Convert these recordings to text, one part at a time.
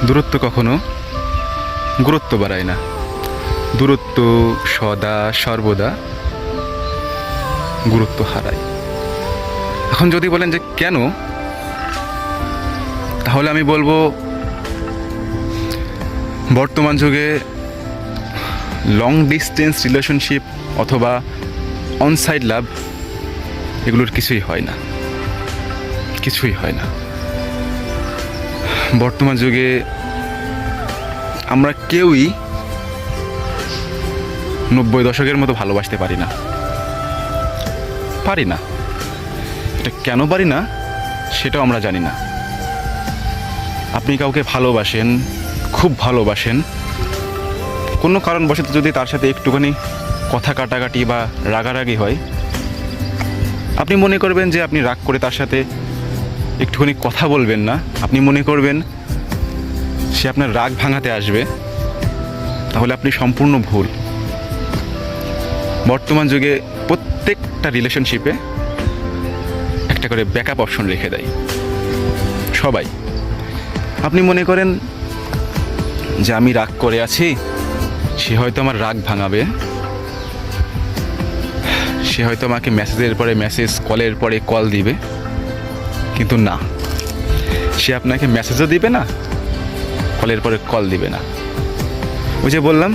দূরত্ব কখনো গুরুত্ব বাড়ায় না। দূরত্ব সদা সর্বদা গুরুত্ব হারায়। এখন যদি বলেন যে কেন, তাহলে আমি বলবো বর্তমান যুগে লং ডিস্টেন্স রিলেশনশিপ অথবা অনসাইড লাভ এগুলোর কিছুই হয় না, কিছুই হয় না। বর্তমান যুগে আমরা কেউই 90 দশকের মতো ভালোবাসতে পারি না, পারি না। এটা কেন পারি না সেটাও আমরা জানি না। আপনি কাউকে ভালোবাসেন, খুব ভালোবাসেন, কোনো কারণবশত যদি তার সাথে একটুখানি কথা কাটাকাটি বা রাগারাগি হয়, আপনি মনে করবেন যে আপনি রাগ করে তার সাথে একটুখানি কথা বলবেন না, আপনি মনে করবেন সে আপনার রাগ ভাঙাতে আসবে। তাহলে আপনি সম্পূর্ণ ভুল। বর্তমান যুগে প্রত্যেকটা রিলেশনশিপে একটা করে ব্যাকআপ অপশন রেখে দেয় সবাই। আপনি মনে করেন যে আমি রাগ করে আছি, সে হয়তো আমার রাগ ভাঙাবে, সে হয়তো আমাকে মেসেজের পরে মেসেজ, কলের পরে কল দিবে, কিন্তু না, সে আপনাকে মেসেজও দিবে না, কলের পরে কল দিবে না। ওই যে বললাম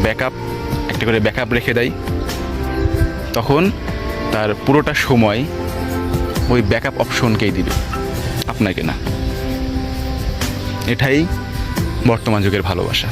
ব্যাকআপ, একটা করে ব্যাকআপ রেখে দেয়। তখন তার পুরোটা সময় ওই ব্যাকআপ অপশনকেই দিবে, আপনাকে না। এটাই বর্তমান যুগের ভালোবাসা।